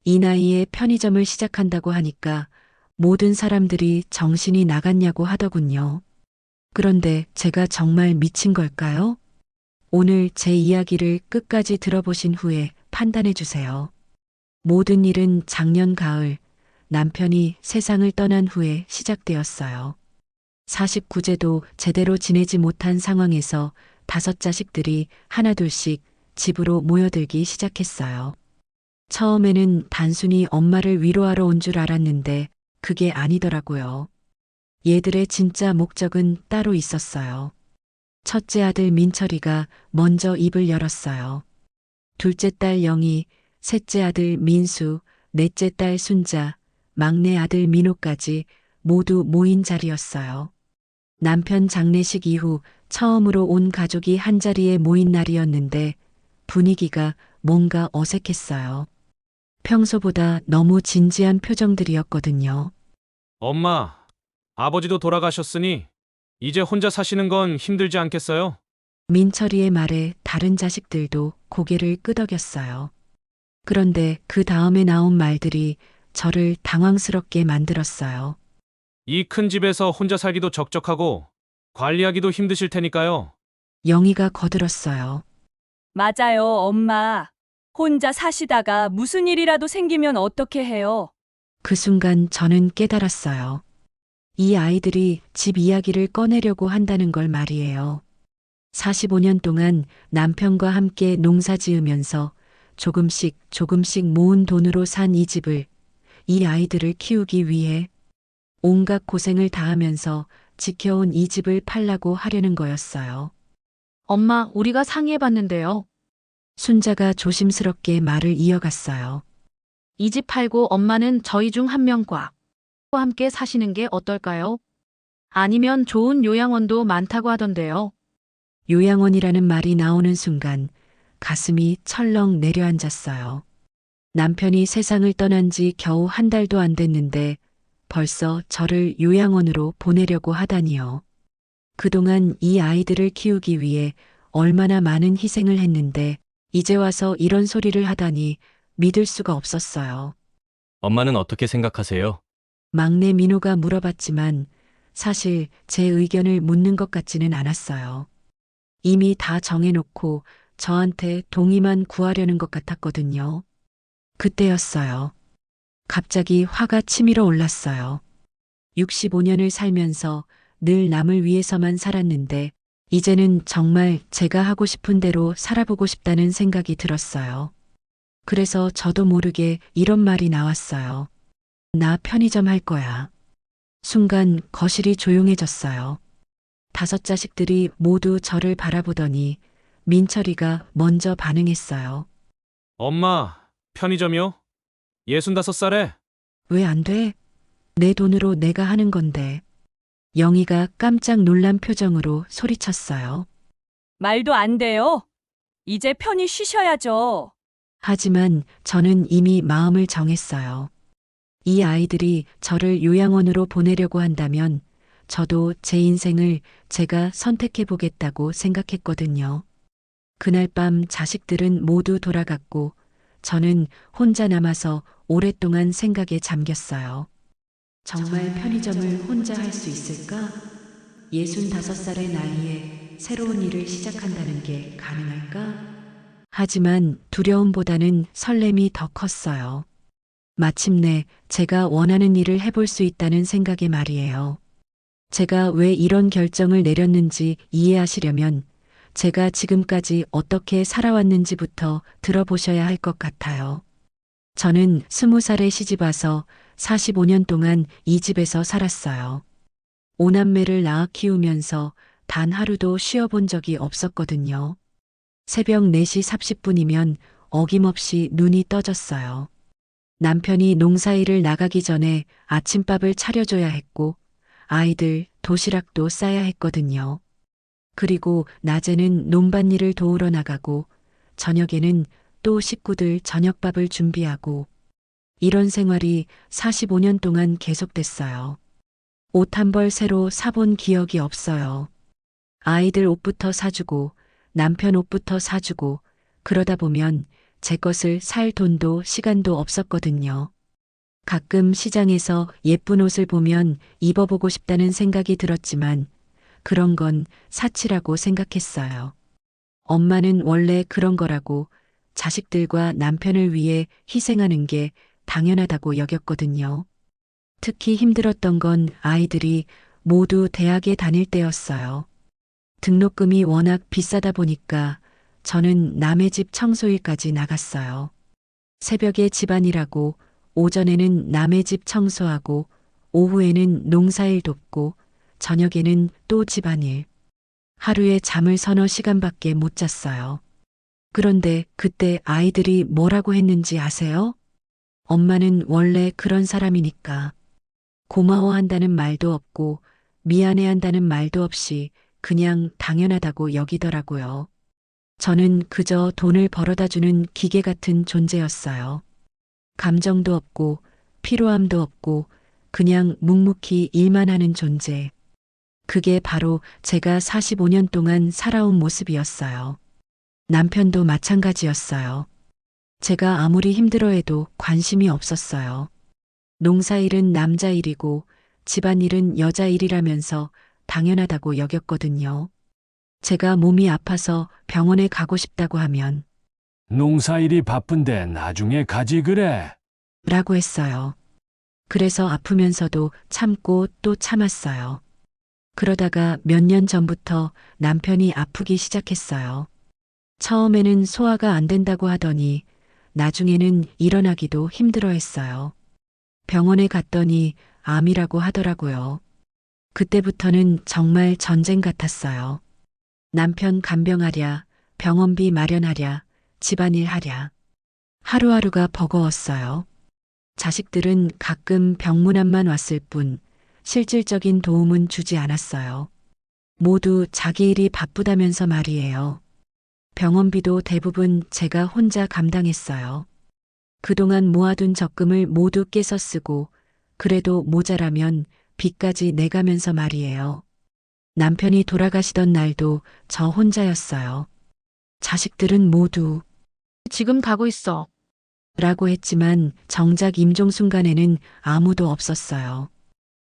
이 나이에 편의점을 시작한다고 하니까 모든 사람들이 정신이 나갔냐고 하더군요. 그런데 제가 정말 미친 걸까요? 오늘 제 이야기를 끝까지 들어보신 후에 판단해 주세요. 모든 일은 작년 가을 남편이 세상을 떠난 후에 시작되었어요. 49제도 제대로 지내지 못한 상황에서 5자식들이 하나둘씩 집으로 모여들기 시작했어요. 처음에는 단순히 엄마를 위로하러 온 줄 알았는데 그게 아니더라고요. 얘들의 진짜 목적은 따로 있었어요. 첫째 아들 민철이가 먼저 입을 열었어요. 둘째 딸 영희, 셋째 아들 민수, 넷째 딸 순자, 막내 아들 민호까지 모두 모인 자리였어요. 남편 장례식 이후 처음으로 온 가족이 한자리에 모인 날이었는데 분위기가 뭔가 어색했어요. 평소보다 너무 진지한 표정들이었거든요. 엄마, 아버지도 돌아가셨으니 이제 혼자 사시는 건 힘들지 않겠어요? 민철이의 말에 다른 자식들도 고개를 끄덕였어요. 그런데 그 다음에 나온 말들이 저를 당황스럽게 만들었어요. 이 큰 집에서 혼자 살기도 적적하고 관리하기도 힘드실 테니까요. 영희가 거들었어요. 맞아요, 엄마. 혼자 사시다가 무슨 일이라도 생기면 어떻게 해요? 그 순간 저는 깨달았어요. 이 아이들이 집 이야기를 꺼내려고 한다는 걸 말이에요. 45년 동안 남편과 함께 농사 지으면서 조금씩 조금씩 모은 돈으로 산 이 집을 이 아이들을 키우기 위해 온갖 고생을 다하면서 지켜온 이 집을 팔라고 하려는 거였어요. 엄마, 우리가 상의해봤는데요. 순자가 조심스럽게 말을 이어갔어요. 이 집 팔고 엄마는 저희 중 한 명과 함께 사시는 게 어떨까요? 아니면 좋은 요양원도 많다고 하던데요. 요양원이라는 말이 나오는 순간 가슴이 철렁 내려앉았어요. 남편이 세상을 떠난 지 겨우 한 달도 안 됐는데 벌써 저를 요양원으로 보내려고 하다니요. 그동안 이 아이들을 키우기 위해 얼마나 많은 희생을 했는데 이제 와서 이런 소리를 하다니 믿을 수가 없었어요. 엄마는 어떻게 생각하세요? 막내 민호가 물어봤지만 사실 제 의견을 묻는 것 같지는 않았어요. 이미 다 정해놓고 저한테 동의만 구하려는 것 같았거든요. 그때였어요. 갑자기 화가 치밀어 올랐어요. 65년을 살면서 늘 남을 위해서만 살았는데 이제는 정말 제가 하고 싶은 대로 살아보고 싶다는 생각이 들었어요. 그래서 저도 모르게 이런 말이 나왔어요. 나 편의점 할 거야. 순간 거실이 조용해졌어요. 5자식들이 모두 저를 바라보더니 민철이가 먼저 반응했어요. 엄마, 편의점이요? 65살에? 왜 안 돼? 내 돈으로 내가 하는 건데. 영희가 깜짝 놀란 표정으로 소리쳤어요. 말도 안 돼요. 이제 편히 쉬셔야죠. 하지만 저는 이미 마음을 정했어요. 이 아이들이 저를 요양원으로 보내려고 한다면 저도 제 인생을 제가 선택해 보겠다고 생각했거든요. 그날 밤 자식들은 모두 돌아갔고 저는 혼자 남아서 오랫동안 생각에 잠겼어요. 정말 편의점을 혼자 할 수 있을까? 65살의 나이에 새로운 일을 시작한다는 게 가능할까? 하지만 두려움보다는 설렘이 더 컸어요. 마침내 제가 원하는 일을 해볼 수 있다는 생각에 말이에요. 제가 왜 이런 결정을 내렸는지 이해하시려면 제가 지금까지 어떻게 살아왔는지부터 들어보셔야 할 것 같아요. 저는 20살에 시집와서 45년 동안 이 집에서 살았어요. 5남매를 낳아 키우면서 단 하루도 쉬어본 적이 없었거든요. 새벽 4시 30분이면 어김없이 눈이 떠졌어요. 남편이 농사일을 나가기 전에 아침밥을 차려줘야 했고 아이들 도시락도 싸야 했거든요. 그리고 낮에는 논밭일을 도우러 나가고 저녁에는 또 식구들 저녁밥을 준비하고 이런 생활이 45년 동안 계속됐어요. 옷 한 벌 새로 사본 기억이 없어요. 아이들 옷부터 사주고 남편 옷부터 사주고 그러다 보면 제 것을 살 돈도 시간도 없었거든요. 가끔 시장에서 예쁜 옷을 보면 입어보고 싶다는 생각이 들었지만 그런 건 사치라고 생각했어요. 엄마는 원래 그런 거라고 자식들과 남편을 위해 희생하는 게 당연하다고 여겼거든요. 특히 힘들었던 건 아이들이 모두 대학에 다닐 때였어요. 등록금이 워낙 비싸다 보니까 저는 남의 집 청소일까지 나갔어요. 새벽에 집안일하고 오전에는 남의 집 청소하고 오후에는 농사일 돕고 저녁에는 또 집안일. 하루에 잠을 서너 시간밖에 못 잤어요. 그런데 그때 아이들이 뭐라고 했는지 아세요? 엄마는 원래 그런 사람이니까. 고마워한다는 말도 없고 미안해한다는 말도 없이 그냥 당연하다고 여기더라고요. 저는 그저 돈을 벌어다 주는 기계 같은 존재였어요. 감정도 없고 필요함도 없고 그냥 묵묵히 일만 하는 존재. 그게 바로 제가 45년 동안 살아온 모습이었어요. 남편도 마찬가지였어요. 제가 아무리 힘들어해도 관심이 없었어요. 농사일은 남자 일이고 집안일은 여자 일이라면서 당연하다고 여겼거든요. 제가 몸이 아파서 병원에 가고 싶다고 하면 농사일이 바쁜데 나중에 가지 그래. 라고 했어요. 그래서 아프면서도 참고 또 참았어요. 그러다가 몇 년 전부터 남편이 아프기 시작했어요. 처음에는 소화가 안 된다고 하더니 나중에는 일어나기도 힘들어 했어요. 병원에 갔더니 암이라고 하더라고요. 그때부터는 정말 전쟁 같았어요. 남편 간병하랴, 병원비 마련하랴, 집안일 하랴. 하루하루가 버거웠어요. 자식들은 가끔 병문안만 왔을 뿐 실질적인 도움은 주지 않았어요. 모두 자기 일이 바쁘다면서 말이에요. 병원비도 대부분 제가 혼자 감당했어요. 그동안 모아둔 적금을 모두 깨서 쓰고 그래도 모자라면 빚까지 내가면서 말이에요. 남편이 돌아가시던 날도 저 혼자였어요. 자식들은 모두 지금 가고 있어. 라고 했지만 정작 임종 순간에는 아무도 없었어요.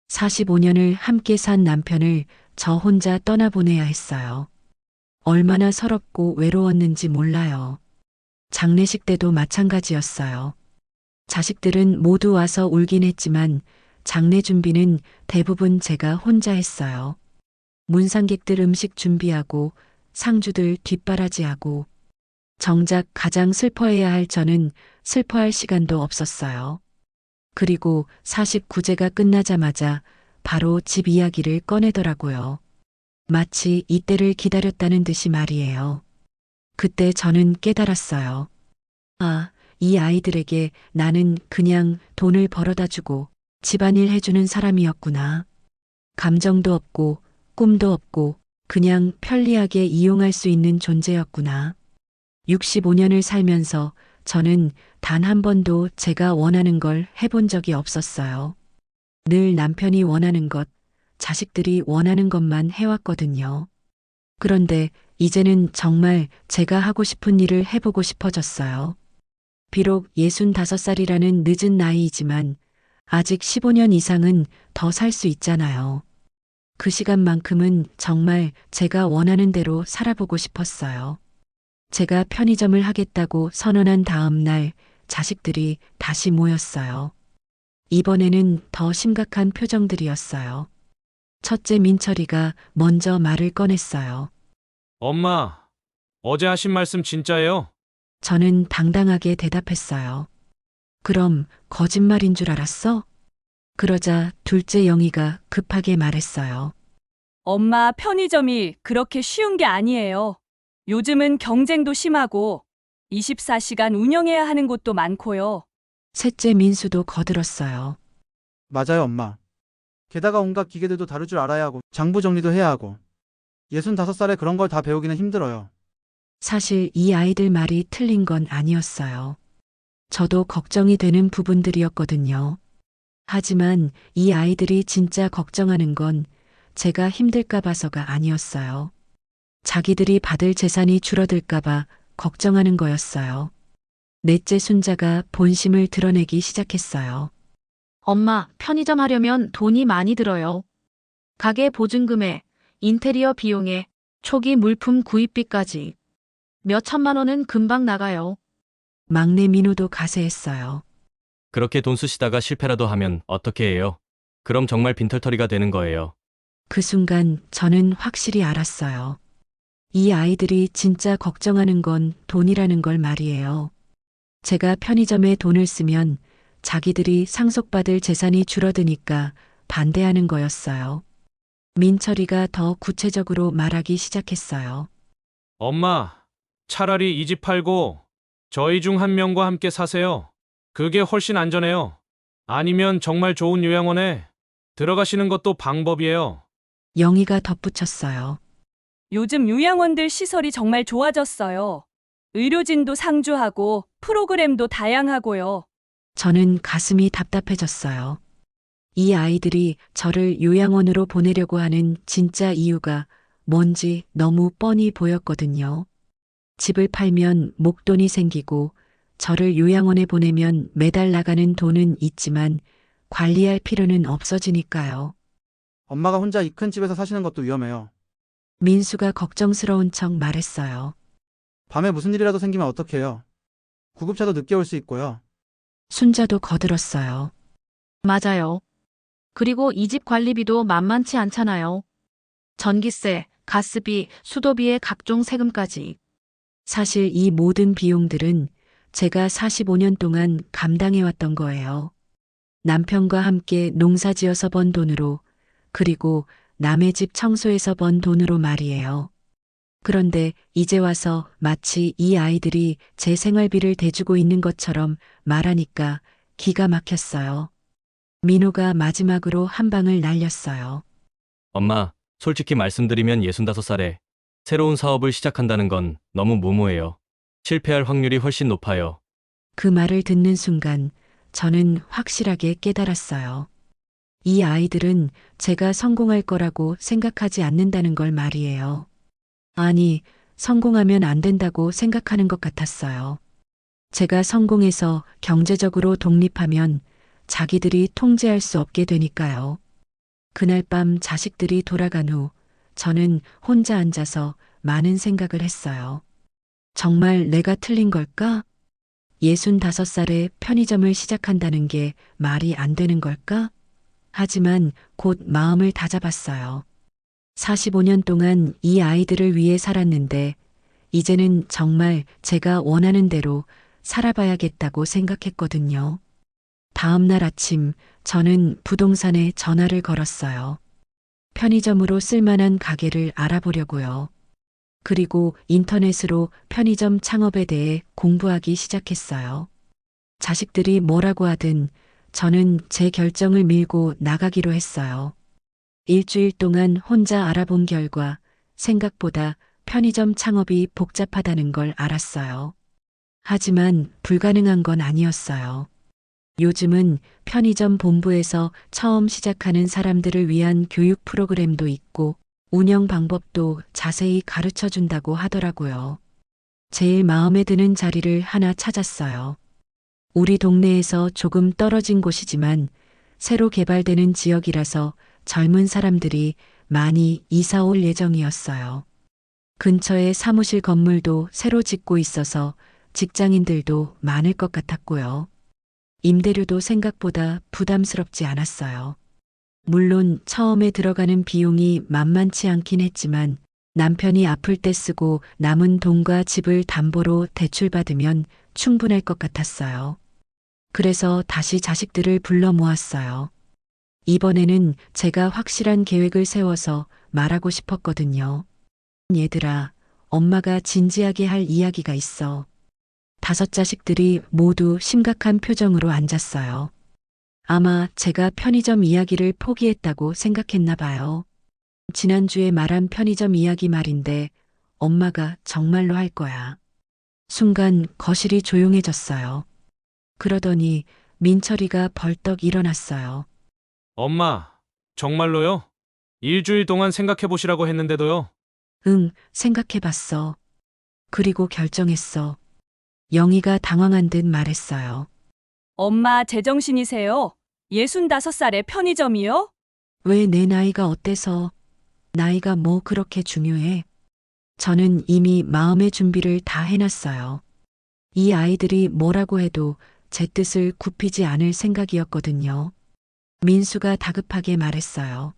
45년을 함께 산 남편을 저 혼자 떠나보내야 했어요. 얼마나 서럽고 외로웠는지 몰라요. 장례식 때도 마찬가지였어요. 자식들은 모두 와서 울긴 했지만 장례 준비는 대부분 제가 혼자 했어요. 문상객들 음식 준비하고 상주들 뒷바라지하고 정작 가장 슬퍼해야 할 저는 슬퍼할 시간도 없었어요. 그리고 49제가 끝나자마자 바로 집 이야기를 꺼내더라고요. 마치 이때를 기다렸다는 듯이 말이에요. 그때 저는 깨달았어요. 아, 이 아이들에게 나는 그냥 돈을 벌어다 주고 집안일 해주는 사람이었구나. 감정도 없고 꿈도 없고 그냥 편리하게 이용할 수 있는 존재였구나. 65년을 살면서 저는 단 한 번도 제가 원하는 걸 해본 적이 없었어요. 늘 남편이 원하는 것, 자식들이 원하는 것만 해왔거든요. 그런데 이제는 정말 제가 하고 싶은 일을 해보고 싶어졌어요. 비록 65살이라는 늦은 나이이지만 아직 15년 이상은 더 살 수 있잖아요. 그 시간만큼은 정말 제가 원하는 대로 살아보고 싶었어요. 제가 편의점을 하겠다고 선언한 다음 날 자식들이 다시 모였어요. 이번에는 더 심각한 표정들이었어요. 첫째 민철이가 먼저 말을 꺼냈어요. 엄마, 어제 하신 말씀 진짜예요? 저는 당당하게 대답했어요. 그럼 거짓말인 줄 알았어? 그러자 둘째 영희가 급하게 말했어요. 엄마, 편의점이 그렇게 쉬운 게 아니에요. 요즘은 경쟁도 심하고 24시간 운영해야 하는 곳도 많고요. 셋째 민수도 거들었어요. 맞아요, 엄마. 게다가 온갖 기계들도 다룰 줄 알아야 하고 장부 정리도 해야 하고 65살에 그런 걸 다 배우기는 힘들어요. 사실 이 아이들 말이 틀린 건 아니었어요. 저도 걱정이 되는 부분들이었거든요. 하지만 이 아이들이 진짜 걱정하는 건 제가 힘들까 봐서가 아니었어요. 자기들이 받을 재산이 줄어들까 봐 걱정하는 거였어요. 넷째 순자가 본심을 드러내기 시작했어요. 엄마, 편의점 하려면 돈이 많이 들어요. 가게 보증금에, 인테리어 비용에, 초기 물품 구입비까지. 몇 천만 원은 금방 나가요. 막내 민호도 가세했어요. 그렇게 돈 쓰시다가 실패라도 하면 어떻게 해요? 그럼 정말 빈털터리가 되는 거예요. 그 순간 저는 확실히 알았어요. 이 아이들이 진짜 걱정하는 건 돈이라는 걸 말이에요. 제가 편의점에 돈을 쓰면 자기들이 상속받을 재산이 줄어드니까 반대하는 거였어요. 민철이가 더 구체적으로 말하기 시작했어요. 엄마, 차라리 이 집 팔고 저희 중 한 명과 함께 사세요. 그게 훨씬 안전해요. 아니면 정말 좋은 요양원에 들어가시는 것도 방법이에요. 영희가 덧붙였어요. 요즘 요양원들 시설이 정말 좋아졌어요. 의료진도 상주하고 프로그램도 다양하고요. 저는 가슴이 답답해졌어요. 이 아이들이 저를 요양원으로 보내려고 하는 진짜 이유가 뭔지 너무 뻔히 보였거든요. 집을 팔면 목돈이 생기고 저를 요양원에 보내면 매달 나가는 돈은 있지만 관리할 필요는 없어지니까요. 엄마가 혼자 이 큰 집에서 사시는 것도 위험해요. 민수가 걱정스러운 척 말했어요. 밤에 무슨 일이라도 생기면 어떡해요. 구급차도 늦게 올 수 있고요. 순자도 거들었어요. 맞아요. 그리고 이 집 관리비도 만만치 않잖아요. 전기세, 가스비, 수도비에 각종 세금까지. 사실 이 모든 비용들은 제가 45년 동안 감당해왔던 거예요. 남편과 함께 농사 지어서 번 돈으로, 그리고 남의 집 청소해서 번 돈으로 말이에요. 그런데 이제 와서 마치 이 아이들이 제 생활비를 대주고 있는 것처럼 말하니까 기가 막혔어요. 민호가 마지막으로 한 방을 날렸어요. 엄마, 솔직히 말씀드리면 65살에 새로운 사업을 시작한다는 건 너무 무모해요. 실패할 확률이 훨씬 높아요. 그 말을 듣는 순간 저는 확실하게 깨달았어요. 이 아이들은 제가 성공할 거라고 생각하지 않는다는 걸 말이에요. 아니, 성공하면 안 된다고 생각하는 것 같았어요. 제가 성공해서 경제적으로 독립하면 자기들이 통제할 수 없게 되니까요. 그날 밤 자식들이 돌아간 후 저는 혼자 앉아서 많은 생각을 했어요. 정말 내가 틀린 걸까? 65살에 편의점을 시작한다는 게 말이 안 되는 걸까? 하지만 곧 마음을 다잡았어요. 45년 동안 이 아이들을 위해 살았는데 이제는 정말 제가 원하는 대로 살아봐야겠다고 생각했거든요. 다음 날 아침 저는 부동산에 전화를 걸었어요. 편의점으로 쓸만한 가게를 알아보려고요. 그리고 인터넷으로 편의점 창업에 대해 공부하기 시작했어요. 자식들이 뭐라고 하든 저는 제 결정을 밀고 나가기로 했어요. 일주일 동안 혼자 알아본 결과 생각보다 편의점 창업이 복잡하다는 걸 알았어요. 하지만 불가능한 건 아니었어요. 요즘은 편의점 본부에서 처음 시작하는 사람들을 위한 교육 프로그램도 있고 운영 방법도 자세히 가르쳐 준다고 하더라고요. 제일 마음에 드는 자리를 하나 찾았어요. 우리 동네에서 조금 떨어진 곳이지만 새로 개발되는 지역이라서 젊은 사람들이 많이 이사 올 예정이었어요. 근처에 사무실 건물도 새로 짓고 있어서 직장인들도 많을 것 같았고요. 임대료도 생각보다 부담스럽지 않았어요. 물론 처음에 들어가는 비용이 만만치 않긴 했지만 남편이 아플 때 쓰고 남은 돈과 집을 담보로 대출받으면 충분할 것 같았어요. 그래서 다시 자식들을 불러 모았어요. 이번에는 제가 확실한 계획을 세워서 말하고 싶었거든요. 얘들아, 엄마가 진지하게 할 이야기가 있어. 5 자식들이 모두 심각한 표정으로 앉았어요. 아마 제가 편의점 이야기를 포기했다고 생각했나 봐요. 지난주에 말한 편의점 이야기 말인데 엄마가 정말로 할 거야. 순간 거실이 조용해졌어요. 그러더니 민철이가 벌떡 일어났어요. 엄마, 정말로요? 일주일 동안 생각해 보시라고 했는데도요. 응, 생각해봤어. 그리고 결정했어. 영희가 당황한 듯 말했어요. 엄마 제정신이세요? 65살에 편의점이요? 왜 내 나이가 어때서? 나이가 뭐 그렇게 중요해? 저는 이미 마음의 준비를 다 해놨어요. 이 아이들이 뭐라고 해도 제 뜻을 굽히지 않을 생각이었거든요. 민수가 다급하게 말했어요.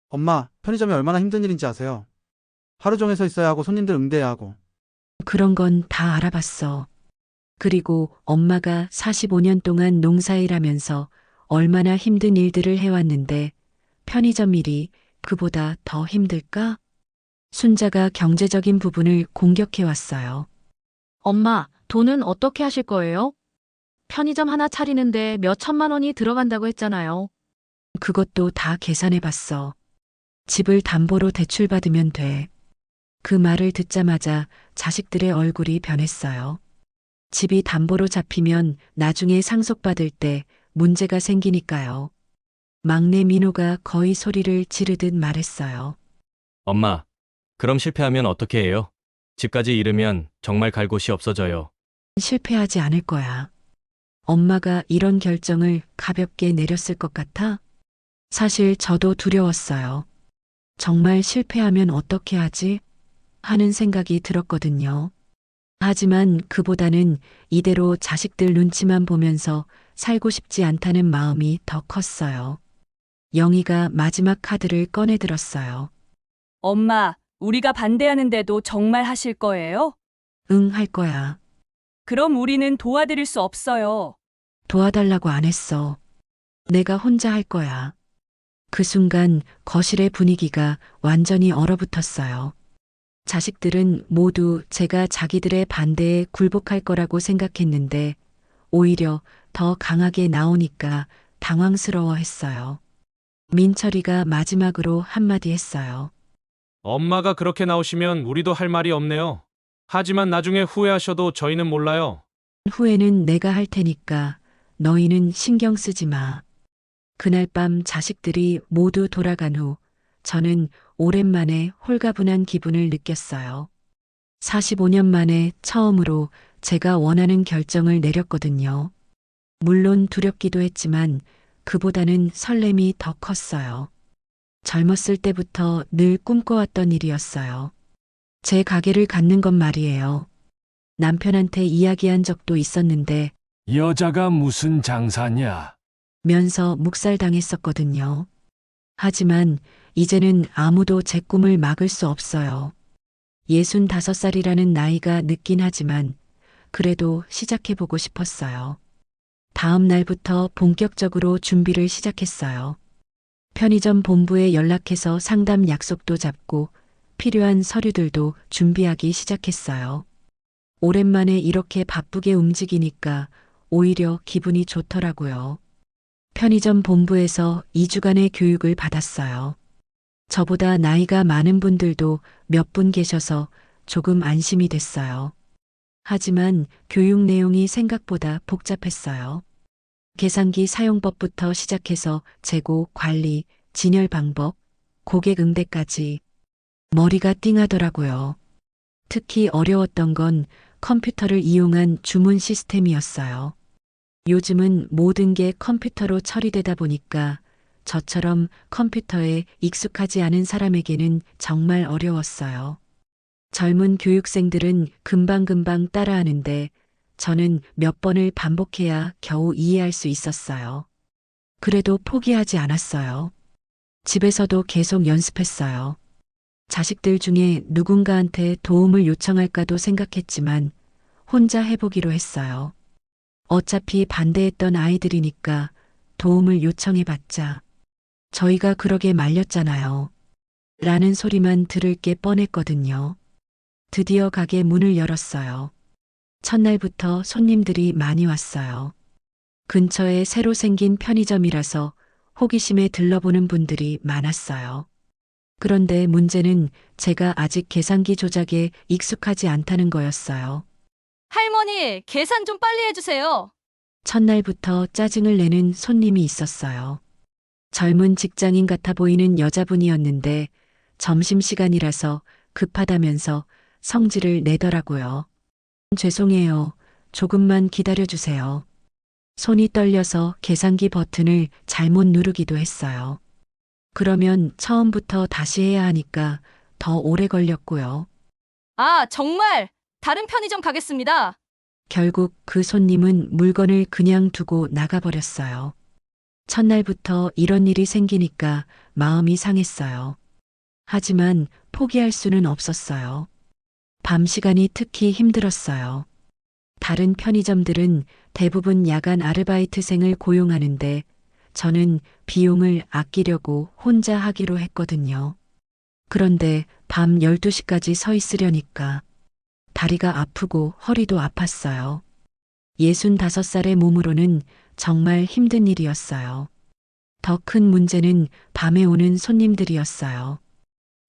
엄마, 편의점이 얼마나 힘든 일인지 아세요? 하루 종일 서 있어야 하고 손님들 응대해야 하고. 그런 건 다 알아봤어. 그리고 엄마가 45년 동안 농사일하면서 얼마나 힘든 일들을 해왔는데 편의점 일이 그보다 더 힘들까? 순자가 경제적인 부분을 공격해왔어요. 엄마, 돈은 어떻게 하실 거예요? 편의점 하나 차리는데 몇 천만 원이 들어간다고 했잖아요. 그것도 다 계산해봤어. 집을 담보로 대출받으면 돼. 그 말을 듣자마자 자식들의 얼굴이 변했어요. 집이 담보로 잡히면 나중에 상속받을 때 문제가 생기니까요. 막내 민호가 거의 소리를 지르듯 말했어요. 엄마, 그럼 실패하면 어떻게 해요? 집까지 잃으면 정말 갈 곳이 없어져요. 실패하지 않을 거야. 엄마가 이런 결정을 가볍게 내렸을 것 같아? 사실 저도 두려웠어요. 정말 실패하면 어떻게 하지? 하는 생각이 들었거든요. 하지만 그보다는 이대로 자식들 눈치만 보면서 살고 싶지 않다는 마음이 더 컸어요. 영희가 마지막 카드를 꺼내들었어요. 엄마, 우리가 반대하는데도 정말 하실 거예요? 응, 할 거야. 그럼 우리는 도와드릴 수 없어요. 도와달라고 안 했어. 내가 혼자 할 거야. 그 순간 거실의 분위기가 완전히 얼어붙었어요. 자식들은 모두 제가 자기들의 반대에 굴복할 거라고 생각했는데 오히려 더 강하게 나오니까 당황스러워 했어요. 민철이가 마지막으로 한마디 했어요. 엄마가 그렇게 나오시면 우리도 할 말이 없네요. 하지만 나중에 후회하셔도 저희는 몰라요. 후회는 내가 할 테니까 너희는 신경 쓰지 마. 그날 밤 자식들이 모두 돌아간 후 저는 오랜만에 홀가분한 기분을 느꼈어요. 45년 만에 처음으로 제가 원하는 결정을 내렸거든요. 물론 두렵기도 했지만 그보다는 설렘이 더 컸어요. 젊었을 때부터 늘 꿈꿔왔던 일이었어요. 제 가게를 갖는 건 말이에요. 남편한테 이야기한 적도 있었는데 여자가 무슨 장사냐? 면서 묵살당했었거든요. 하지만 이제는 아무도 제 꿈을 막을 수 없어요. 65살이라는 나이가 늦긴 하지만 그래도 시작해보고 싶었어요. 다음 날부터 본격적으로 준비를 시작했어요. 편의점 본부에 연락해서 상담 약속도 잡고 필요한 서류들도 준비하기 시작했어요. 오랜만에 이렇게 바쁘게 움직이니까 오히려 기분이 좋더라고요. 편의점 본부에서 2주간의 교육을 받았어요. 저보다 나이가 많은 분들도 몇 분 계셔서 조금 안심이 됐어요. 하지만 교육 내용이 생각보다 복잡했어요. 계산기 사용법부터 시작해서 재고, 관리, 진열 방법, 고객 응대까지 머리가 띵하더라고요. 특히 어려웠던 건 컴퓨터를 이용한 주문 시스템이었어요. 요즘은 모든 게 컴퓨터로 처리되다 보니까 저처럼 컴퓨터에 익숙하지 않은 사람에게는 정말 어려웠어요. 젊은 교육생들은 금방금방 따라하는데 저는 몇 번을 반복해야 겨우 이해할 수 있었어요. 그래도 포기하지 않았어요. 집에서도 계속 연습했어요. 자식들 중에 누군가한테 도움을 요청할까도 생각했지만 혼자 해보기로 했어요. 어차피 반대했던 아이들이니까 도움을 요청해봤자 저희가 그러게 말렸잖아요. 라는 소리만 들을 게 뻔했거든요. 드디어 가게 문을 열었어요. 첫날부터 손님들이 많이 왔어요. 근처에 새로 생긴 편의점이라서 호기심에 들러보는 분들이 많았어요. 그런데 문제는 제가 아직 계산기 조작에 익숙하지 않다는 거였어요. 할머니, 계산 좀 빨리 해주세요. 첫날부터 짜증을 내는 손님이 있었어요. 젊은 직장인 같아 보이는 여자분이었는데 점심시간이라서 급하다면서 성질을 내더라고요. 죄송해요. 조금만 기다려주세요. 손이 떨려서 계산기 버튼을 잘못 누르기도 했어요. 그러면 처음부터 다시 해야 하니까 더 오래 걸렸고요. 아, 정말! 다른 편의점 가겠습니다. 결국 그 손님은 물건을 그냥 두고 나가버렸어요. 첫날부터 이런 일이 생기니까 마음이 상했어요. 하지만 포기할 수는 없었어요. 밤 시간이 특히 힘들었어요. 다른 편의점들은 대부분 야간 아르바이트생을 고용하는데 저는 비용을 아끼려고 혼자 하기로 했거든요. 그런데 밤 12시까지 서 있으려니까 다리가 아프고 허리도 아팠어요. 65살의 몸으로는 정말 힘든 일이었어요. 더 큰 문제는 밤에 오는 손님들이었어요.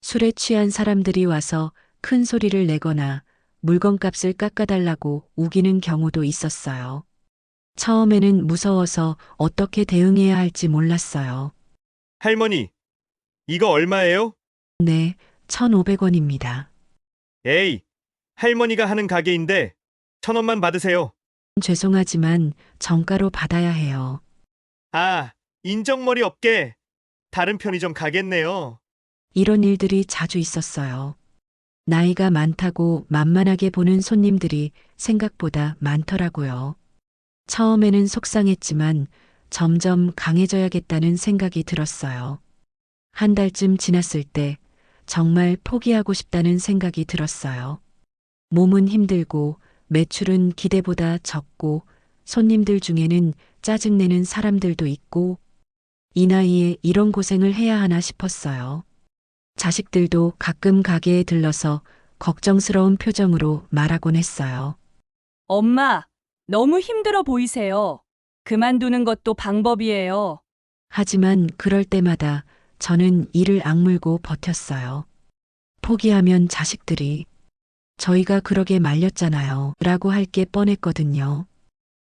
술에 취한 사람들이 와서 큰 소리를 내거나 물건값을 깎아달라고 우기는 경우도 있었어요. 처음에는 무서워서 어떻게 대응해야 할지 몰랐어요. 할머니, 이거 얼마예요? 네, 1,500원입니다. 에이, 할머니가 하는 가게인데 1,000원만 받으세요. 죄송하지만 정가로 받아야 해요. 아, 인정머리 없게 다른 편의점 가겠네요. 이런 일들이 자주 있었어요. 나이가 많다고 만만하게 보는 손님들이 생각보다 많더라고요. 처음에는 속상했지만 점점 강해져야겠다는 생각이 들었어요. 한 달쯤 지났을 때 정말 포기하고 싶다는 생각이 들었어요. 몸은 힘들고 매출은 기대보다 적고 손님들 중에는 짜증내는 사람들도 있고 이 나이에 이런 고생을 해야 하나 싶었어요. 자식들도 가끔 가게에 들러서 걱정스러운 표정으로 말하곤 했어요. 엄마, 너무 힘들어 보이세요. 그만두는 것도 방법이에요. 하지만 그럴 때마다 저는 이를 악물고 버텼어요. 포기하면 자식들이 저희가 그러게 말렸잖아요. 라고 할 게 뻔했거든요.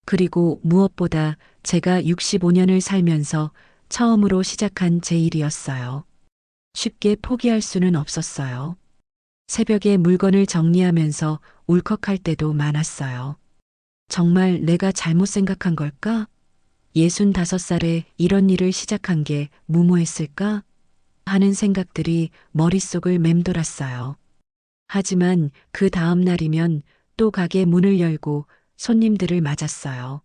그리고 무엇보다 제가 65년을 살면서 처음으로 시작한 제 일이었어요. 쉽게 포기할 수는 없었어요. 새벽에 물건을 정리하면서 울컥할 때도 많았어요. 정말 내가 잘못 생각한 걸까? 65살에 이런 일을 시작한 게 무모했을까? 하는 생각들이 머릿속을 맴돌았어요. 하지만 그 다음 날이면 또 가게 문을 열고 손님들을 맞았어요.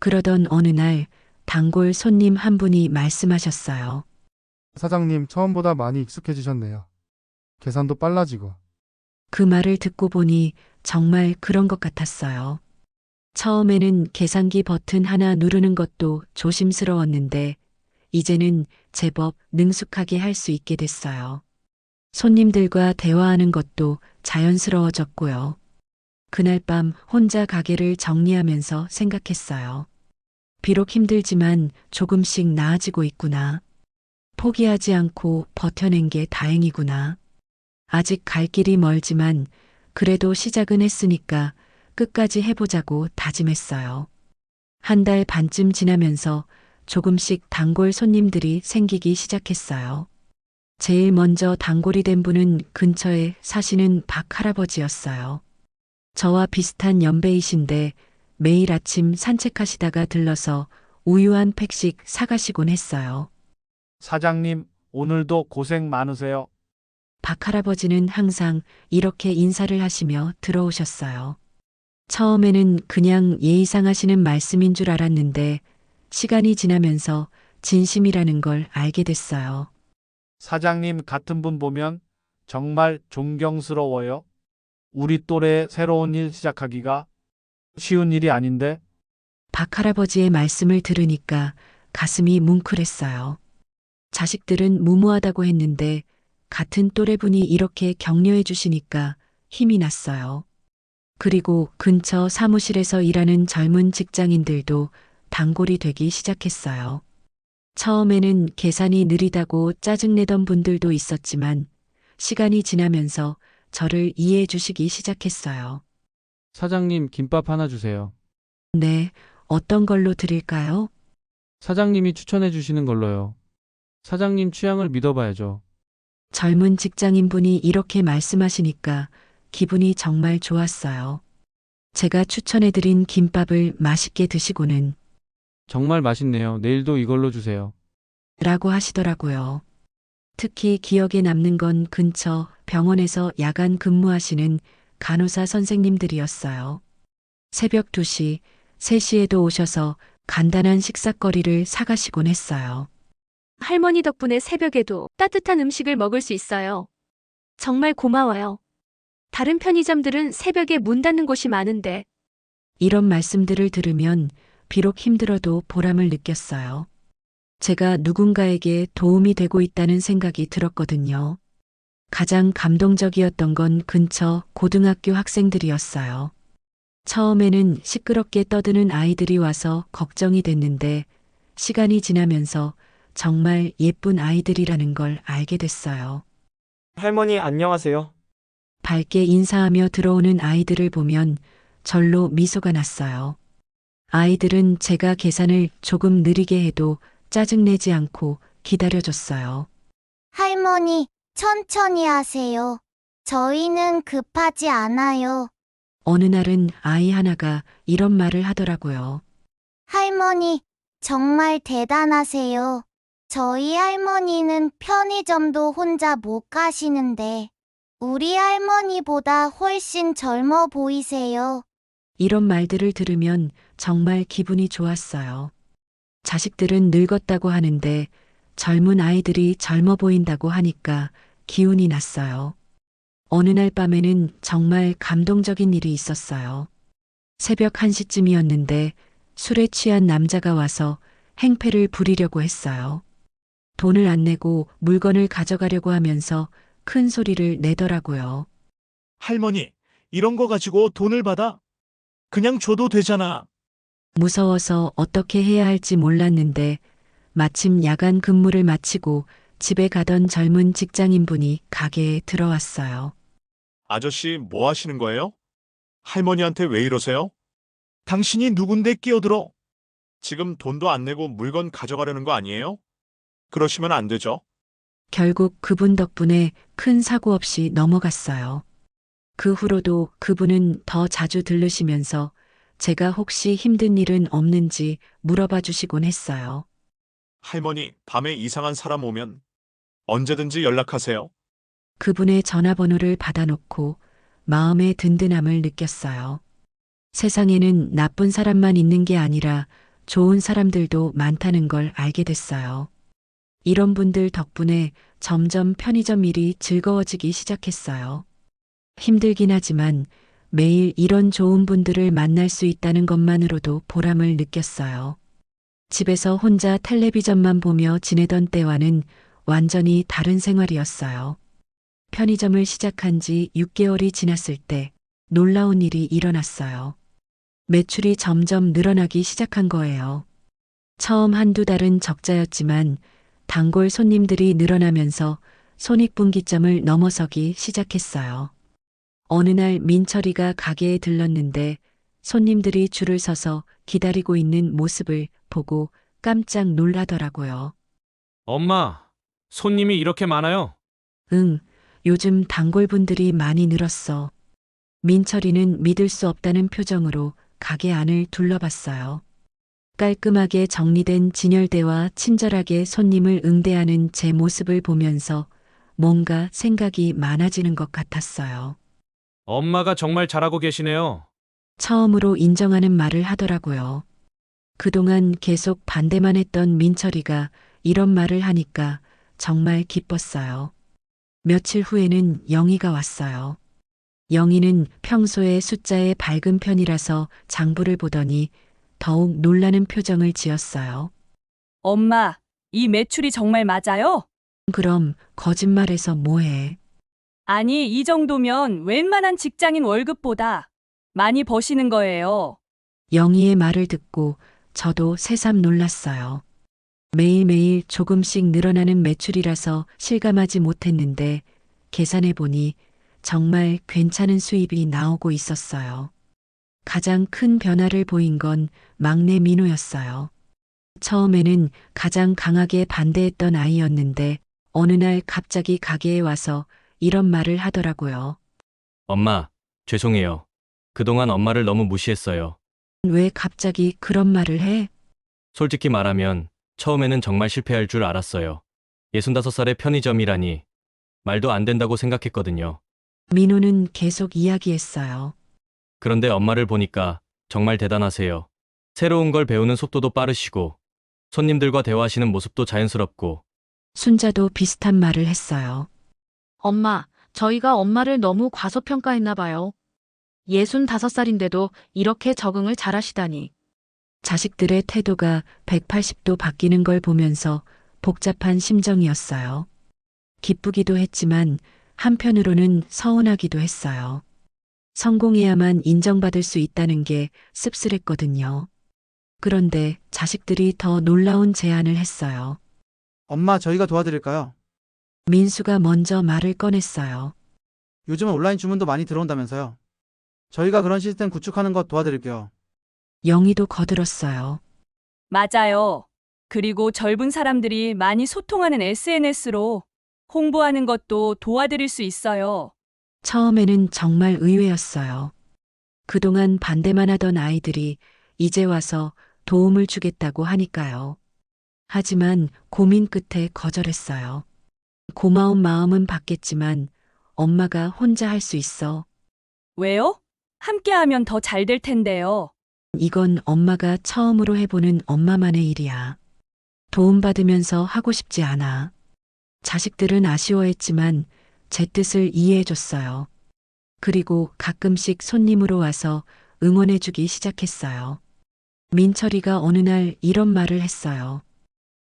그러던 어느 날 단골 손님 한 분이 말씀하셨어요. 사장님, 처음보다 많이 익숙해지셨네요. 계산도 빨라지고. 그 말을 듣고 보니 정말 그런 것 같았어요. 처음에는 계산기 버튼 하나 누르는 것도 조심스러웠는데 이제는 제법 능숙하게 할 수 있게 됐어요. 손님들과 대화하는 것도 자연스러워졌고요. 그날 밤 혼자 가게를 정리하면서 생각했어요. 비록 힘들지만 조금씩 나아지고 있구나. 포기하지 않고 버텨낸 게 다행이구나. 아직 갈 길이 멀지만 그래도 시작은 했으니까 끝까지 해보자고 다짐했어요. 한 달 반쯤 지나면서 조금씩 단골 손님들이 생기기 시작했어요. 제일 먼저 단골이 된 분은 근처에 사시는 박 할아버지였어요. 저와 비슷한 연배이신데 매일 아침 산책하시다가 들러서 우유 한 팩씩 사가시곤 했어요. 사장님, 오늘도 고생 많으세요. 박 할아버지는 항상 이렇게 인사를 하시며 들어오셨어요. 처음에는 그냥 예의상 하시는 말씀인 줄 알았는데 시간이 지나면서 진심이라는 걸 알게 됐어요. 사장님 같은 분 보면 정말 존경스러워요. 우리 또래 새로운 일 시작하기가 쉬운 일이 아닌데. 박 할아버지의 말씀을 들으니까 가슴이 뭉클했어요. 자식들은 무모하다고 했는데 같은 또래분이 이렇게 격려해 주시니까 힘이 났어요. 그리고 근처 사무실에서 일하는 젊은 직장인들도 단골이 되기 시작했어요. 처음에는 계산이 느리다고 짜증내던 분들도 있었지만 시간이 지나면서 저를 이해해 주시기 시작했어요. 사장님, 김밥 하나 주세요. 네, 어떤 걸로 드릴까요? 사장님이 추천해 주시는 걸로요. 사장님 취향을 믿어봐야죠. 젊은 직장인분이 이렇게 말씀하시니까 기분이 정말 좋았어요. 제가 추천해드린 김밥을 맛있게 드시고는 정말 맛있네요. 내일도 이걸로 주세요. 라고 하시더라고요. 특히 기억에 남는 건 근처 병원에서 야간 근무하시는 간호사 선생님들이었어요. 새벽 2시, 3시에도 오셔서 간단한 식사거리를 사가시곤 했어요. 할머니 덕분에 새벽에도 따뜻한 음식을 먹을 수 있어요. 정말 고마워요. 다른 편의점들은 새벽에 문 닫는 곳이 많은데 이런 말씀들을 들으면 비록 힘들어도 보람을 느꼈어요. 제가 누군가에게 도움이 되고 있다는 생각이 들었거든요. 가장 감동적이었던 건 근처 고등학교 학생들이었어요. 처음에는 시끄럽게 떠드는 아이들이 와서 걱정이 됐는데 시간이 지나면서 정말 예쁜 아이들이라는 걸 알게 됐어요. 할머니 안녕하세요. 밝게 인사하며 들어오는 아이들을 보면 절로 미소가 났어요. 아이들은 제가 계산을 조금 느리게 해도 짜증내지 않고 기다려줬어요. 할머니, 천천히 하세요. 저희는 급하지 않아요. 어느 날은 아이 하나가 이런 말을 하더라고요. 할머니, 정말 대단하세요. 저희 할머니는 편의점도 혼자 못 가시는데, 우리 할머니보다 훨씬 젊어 보이세요. 이런 말들을 들으면 정말 기분이 좋았어요. 자식들은 늙었다고 하는데 젊은 아이들이 젊어 보인다고 하니까 기운이 났어요. 어느 날 밤에는 정말 감동적인 일이 있었어요. 새벽 1시쯤이었는데 술에 취한 남자가 와서 행패를 부리려고 했어요. 돈을 안 내고 물건을 가져가려고 하면서 큰 소리를 내더라고요. 할머니, 이런 거 가지고 돈을 받아? 그냥 줘도 되잖아. 무서워서 어떻게 해야 할지 몰랐는데 마침 야간 근무를 마치고 집에 가던 젊은 직장인분이 가게에 들어왔어요. 아저씨, 뭐 하시는 거예요? 할머니한테 왜 이러세요? 당신이 누군데 끼어들어? 지금 돈도 안 내고 물건 가져가려는 거 아니에요? 그러시면 안 되죠. 결국 그분 덕분에 큰 사고 없이 넘어갔어요. 그 후로도 그분은 더 자주 들르시면서 제가 혹시 힘든 일은 없는지 물어봐 주시곤 했어요. 할머니, 밤에 이상한 사람 오면 언제든지 연락하세요. 그분의 전화번호를 받아놓고 마음의 든든함을 느꼈어요. 세상에는 나쁜 사람만 있는 게 아니라 좋은 사람들도 많다는 걸 알게 됐어요. 이런 분들 덕분에 점점 편의점 일이 즐거워지기 시작했어요. 힘들긴 하지만 매일 이런 좋은 분들을 만날 수 있다는 것만으로도 보람을 느꼈어요. 집에서 혼자 텔레비전만 보며 지내던 때와는 완전히 다른 생활이었어요. 편의점을 시작한 지 6개월이 지났을 때 놀라운 일이 일어났어요. 매출이 점점 늘어나기 시작한 거예요. 처음 한두 달은 적자였지만 단골 손님들이 늘어나면서 손익분기점을 넘어서기 시작했어요. 어느 날 민철이가 가게에 들렀는데 손님들이 줄을 서서 기다리고 있는 모습을 보고 깜짝 놀라더라고요. 엄마, 손님이 이렇게 많아요? 응, 요즘 단골분들이 많이 늘었어. 민철이는 믿을 수 없다는 표정으로 가게 안을 둘러봤어요. 깔끔하게 정리된 진열대와 친절하게 손님을 응대하는 제 모습을 보면서 뭔가 생각이 많아지는 것 같았어요. 엄마가 정말 잘하고 계시네요. 처음으로 인정하는 말을 하더라고요. 그동안 계속 반대만 했던 민철이가 이런 말을 하니까 정말 기뻤어요. 며칠 후에는 영희가 왔어요. 영희는 평소에 숫자에 밝은 편이라서 장부를 보더니 더욱 놀라는 표정을 지었어요. 엄마, 이 매출이 정말 맞아요? 그럼 거짓말해서 뭐해? 아니, 이 정도면 웬만한 직장인 월급보다 많이 버시는 거예요. 영희의 말을 듣고 저도 새삼 놀랐어요. 매일매일 조금씩 늘어나는 매출이라서 실감하지 못했는데 계산해보니 정말 괜찮은 수입이 나오고 있었어요. 가장 큰 변화를 보인 건 막내 민호였어요. 처음에는 가장 강하게 반대했던 아이였는데 어느 날 갑자기 가게에 와서 이런 말을 하더라고요. 엄마, 죄송해요. 그동안 엄마를 너무 무시했어요. 왜 갑자기 그런 말을 해? 솔직히 말하면 처음에는 정말 실패할 줄 알았어요. 65살의 편의점이라니 말도 안 된다고 생각했거든요. 민호는 계속 이야기했어요. 그런데 엄마를 보니까 정말 대단하세요. 새로운 걸 배우는 속도도 빠르시고 손님들과 대화하시는 모습도 자연스럽고 순자도 비슷한 말을 했어요. 엄마, 저희가 엄마를 너무 과소평가했나 봐요. 65살인데도 이렇게 적응을 잘하시다니. 자식들의 태도가 180도 바뀌는 걸 보면서 복잡한 심정이었어요. 기쁘기도 했지만 한편으로는 서운하기도 했어요. 성공해야만 인정받을 수 있다는 게 씁쓸했거든요. 그런데 자식들이 더 놀라운 제안을 했어요. 엄마, 저희가 도와드릴까요? 민수가 먼저 말을 꺼냈어요. 요즘은 온라인 주문도 많이 들어온다면서요. 저희가 그런 시스템 구축하는 거 도와드릴게요. 영희도 거들었어요. 맞아요. 그리고 젊은 사람들이 많이 소통하는 SNS로 홍보하는 것도 도와드릴 수 있어요. 처음에는 정말 의외였어요. 그동안 반대만 하던 아이들이 이제 와서 도움을 주겠다고 하니까요. 하지만 고민 끝에 거절했어요. 고마운 마음은 받겠지만 엄마가 혼자 할 수 있어. 왜요? 함께하면 더 잘 될 텐데요. 이건 엄마가 처음으로 해보는 엄마만의 일이야. 도움받으면서 하고 싶지 않아. 자식들은 아쉬워했지만 제 뜻을 이해해줬어요. 그리고 가끔씩 손님으로 와서 응원해주기 시작했어요. 민철이가 어느 날 이런 말을 했어요.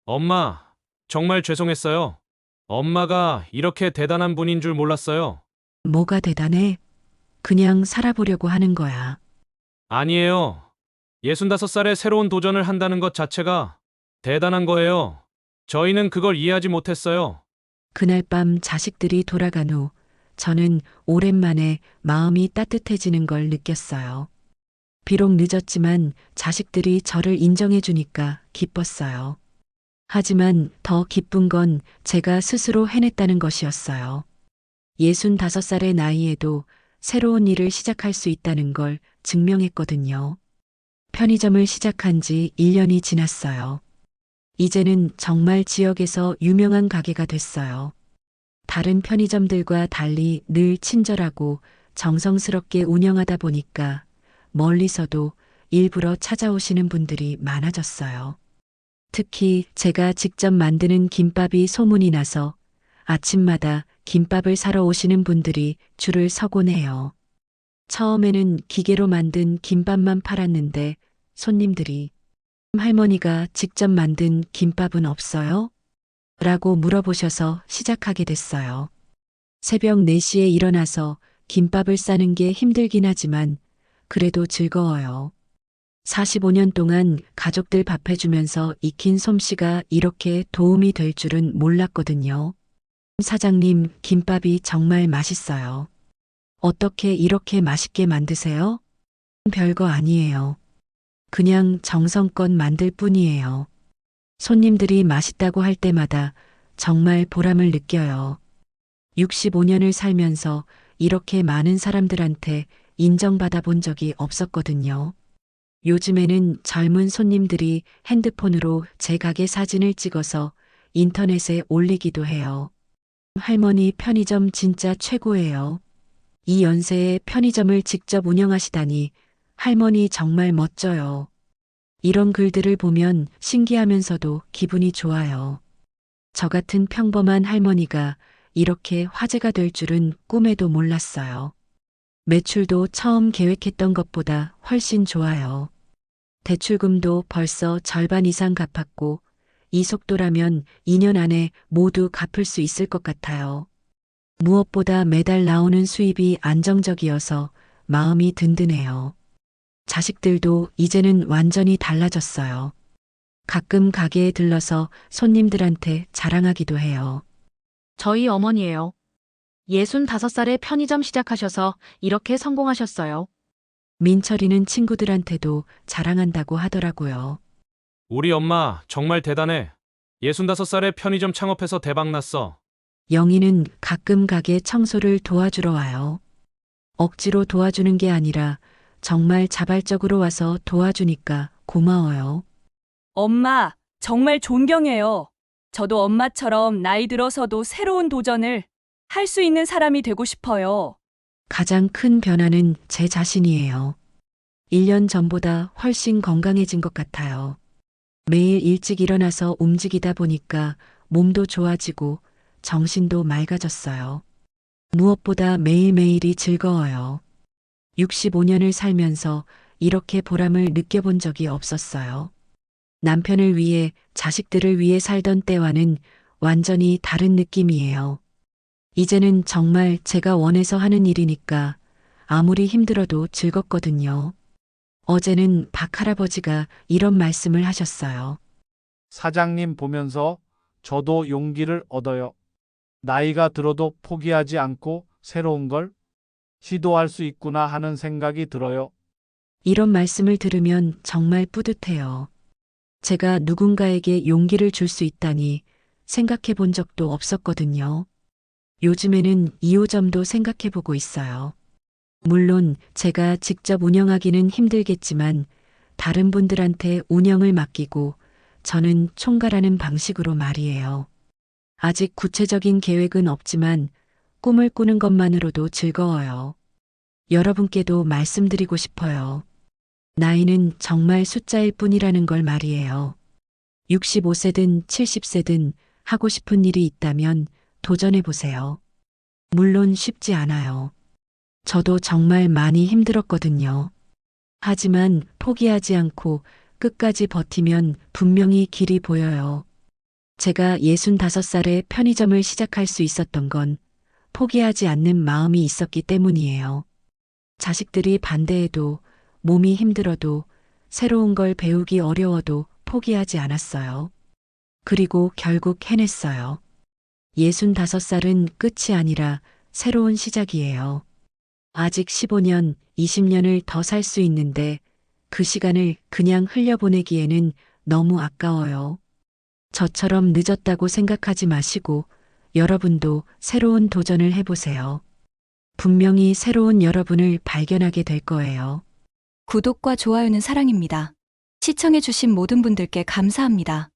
엄마, 정말 죄송했어요. 엄마가 이렇게 대단한 분인 줄 몰랐어요. 뭐가 대단해? 그냥 살아보려고 하는 거야. 아니에요. 65살에 새로운 도전을 한다는 것 자체가 대단한 거예요. 저희는 그걸 이해하지 못했어요. 그날 밤 자식들이 돌아간 후 저는 오랜만에 마음이 따뜻해지는 걸 느꼈어요. 비록 늦었지만 자식들이 저를 인정해 주니까 기뻤어요. 하지만 더 기쁜 건 제가 스스로 해냈다는 것이었어요. 65살의 나이에도 새로운 일을 시작할 수 있다는 걸 증명했거든요. 편의점을 시작한 지 1년이 지났어요. 이제는 정말 지역에서 유명한 가게가 됐어요. 다른 편의점들과 달리 늘 친절하고 정성스럽게 운영하다 보니까 멀리서도 일부러 찾아오시는 분들이 많아졌어요. 특히 제가 직접 만드는 김밥이 소문이 나서 아침마다 김밥을 사러 오시는 분들이 줄을 서곤 해요. 처음에는 기계로 만든 김밥만 팔았는데 손님들이 할머니가 직접 만든 김밥은 없어요? 라고 물어보셔서 시작하게 됐어요. 새벽 4시에 일어나서 김밥을 싸는 게 힘들긴 하지만 그래도 즐거워요. 45년 동안 가족들 밥해주면서 익힌 솜씨가 이렇게 도움이 될 줄은 몰랐거든요. 사장님, 김밥이 정말 맛있어요. 어떻게 이렇게 맛있게 만드세요? 별거 아니에요. 그냥 정성껏 만들 뿐이에요. 손님들이 맛있다고 할 때마다 정말 보람을 느껴요. 65년을 살면서 이렇게 많은 사람들한테 인정받아 본 적이 없었거든요. 요즘에는 젊은 손님들이 핸드폰으로 제 가게 사진을 찍어서 인터넷에 올리기도 해요. 할머니 편의점 진짜 최고예요. 이 연세에 편의점을 직접 운영하시다니 할머니 정말 멋져요. 이런 글들을 보면 신기하면서도 기분이 좋아요. 저 같은 평범한 할머니가 이렇게 화제가 될 줄은 꿈에도 몰랐어요. 매출도 처음 계획했던 것보다 훨씬 좋아요. 대출금도 벌써 절반 이상 갚았고 이 속도라면 2년 안에 모두 갚을 수 있을 것 같아요. 무엇보다 매달 나오는 수입이 안정적이어서 마음이 든든해요. 자식들도 이제는 완전히 달라졌어요. 가끔 가게에 들러서 손님들한테 자랑하기도 해요. 저희 어머니예요. 65살에 편의점 시작하셔서 이렇게 성공하셨어요. 민철이는 친구들한테도 자랑한다고 하더라고요. 우리 엄마 정말 대단해. 65살에 편의점 창업해서 대박 났어. 영희는 가끔 가게 청소를 도와주러 와요. 억지로 도와주는 게 아니라 정말 자발적으로 와서 도와주니까 고마워요. 엄마, 정말 존경해요. 저도 엄마처럼 나이 들어서도 새로운 도전을 할 수 있는 사람이 되고 싶어요. 가장 큰 변화는 제 자신이에요. 1년 전보다 훨씬 건강해진 것 같아요. 매일 일찍 일어나서 움직이다 보니까 몸도 좋아지고 정신도 맑아졌어요. 무엇보다 매일매일이 즐거워요. 65년을 살면서 이렇게 보람을 느껴본 적이 없었어요. 남편을 위해 자식들을 위해 살던 때와는 완전히 다른 느낌이에요. 이제는 정말 제가 원해서 하는 일이니까 아무리 힘들어도 즐겁거든요. 어제는 박 할아버지가 이런 말씀을 하셨어요. 사장님 보면서 저도 용기를 얻어요. 나이가 들어도 포기하지 않고 새로운 걸 시도할 수 있구나 하는 생각이 들어요. 이런 말씀을 들으면 정말 뿌듯해요. 제가 누군가에게 용기를 줄 수 있다니 생각해 본 적도 없었거든요. 요즘에는 2호점도 생각해 보고 있어요. 물론 제가 직접 운영하기는 힘들겠지만 다른 분들한테 운영을 맡기고 저는 총괄하는 방식으로 말이에요. 아직 구체적인 계획은 없지만 꿈을 꾸는 것만으로도 즐거워요. 여러분께도 말씀드리고 싶어요. 나이는 정말 숫자일 뿐이라는 걸 말이에요. 65세든 70세든 하고 싶은 일이 있다면 도전해 보세요. 물론 쉽지 않아요. 저도 정말 많이 힘들었거든요. 하지만 포기하지 않고 끝까지 버티면 분명히 길이 보여요. 제가 65살에 편의점을 시작할 수 있었던 건 포기하지 않는 마음이 있었기 때문이에요. 자식들이 반대해도 몸이 힘들어도 새로운 걸 배우기 어려워도 포기하지 않았어요. 그리고 결국 해냈어요. 65살은 끝이 아니라 새로운 시작이에요. 아직 15년, 20년을 더 살 수 있는데 그 시간을 그냥 흘려보내기에는 너무 아까워요. 저처럼 늦었다고 생각하지 마시고 여러분도 새로운 도전을 해보세요. 분명히 새로운 여러분을 발견하게 될 거예요. 구독과 좋아요는 사랑입니다. 시청해주신 모든 분들께 감사합니다.